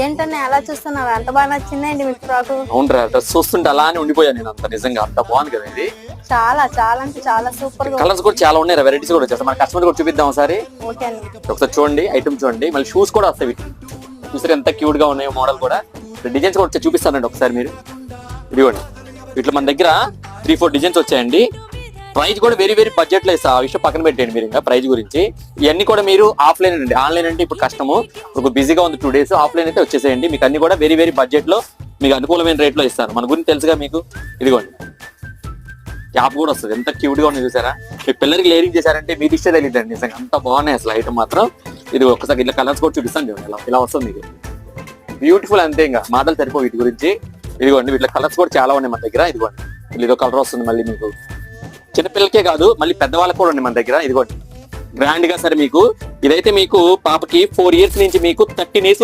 ఏంటన్నా ఎలా చూస్తున్నావు? ఎంత బాగా నచ్చిందండి మీకు ఫ్రాక్? అవునరా, డ్రెస్ చూస్తుంటే అలానే ఉండిపోయాను నేను. అంత నిజంగా అంత బాగుంది కదా ఇది. చాలా చాలా అంటే చాలా సూపర్ గా. కలర్స్ కూడా చాలా ఉన్నాయి, వెరైటీస్ కూడా వచ్చేస్తాయి. మన కస్టమర్ కూడా చూపిద్దాం ఒకసారి. ఓకే అండి, ఒకసారి చూడండి, ఐటమ్ చూడండి. మళ్ళీ షూస్ కూడా వస్తాయి వీటికి. చూసారు ఎంత క్యూట్ గా ఉన్నాయో మోడల్ కూడా. డిజైన్స్ కూడా వచ్చాయి, చూపిస్తానండి ఒకసారి మీరు. ఇదిగోండి, వీటిలో మన దగ్గర 3-4 డిజైన్స్ వచ్చాయండి. ప్రైస్ కూడా వెరీ వెరీ బడ్జెట్ లో ఇస్తా, ఆ విషయం పక్కన పెట్టండి మీరు. ఇంకా ప్రైస్ గురించి ఇవన్నీ కూడా మీరు ఆఫ్లైన్ అండి. ఆన్లైన్ అంటే ఇప్పుడు కష్టము, ఇప్పుడు బిజీగా ఉంది 2 days. ఆఫ్లైన్ అయితే వచ్చేసేయండి. మీకు అన్ని కూడా వెరీ వెరీ బడ్జెట్ లో, మీకు అనుకూలమైన రేట్ లో ఇస్తాను. మన గురించి తెలుసుగా మీకు. ఇదిగోండి, క్యాప్ కూడా వస్తుంది, ఎంత క్యూట్ గా ఉంది చూసారా. మీ పిల్లలకి లేరింగ్ చేశారంటే మీకు ఇష్టే తెలియదండి నిజంగా, అంత బాగున్నాయి అసలు ఐటమ్ మాత్రం. ఇది ఒక్కసారి ఇట్లా కలర్స్ కూడా చూపిస్తాను చూడండి, ఇలా వస్తుంది మీకు. బ్యూటిఫుల్ అంతే, ఇంకా మాటలు సరిపో వీటి గురించి. ఇదిగోండి, వీటిలో కలర్స్ కూడా చాలా ఉన్నాయి మన దగ్గర. ఇదిగోండి, ఇదో కలర్ వస్తుంది మళ్ళీ మీకు. చిన్నపిల్లలకే కాదు, మళ్ళీ పెద్దవాళ్ళకి కూడా ఉంది మన దగ్గర. ఇదిగోండి, గ్రాండ్ గా సరే మీకు. ఇదైతే మీకు పాపకి 4 years నుంచి మీకు 13 years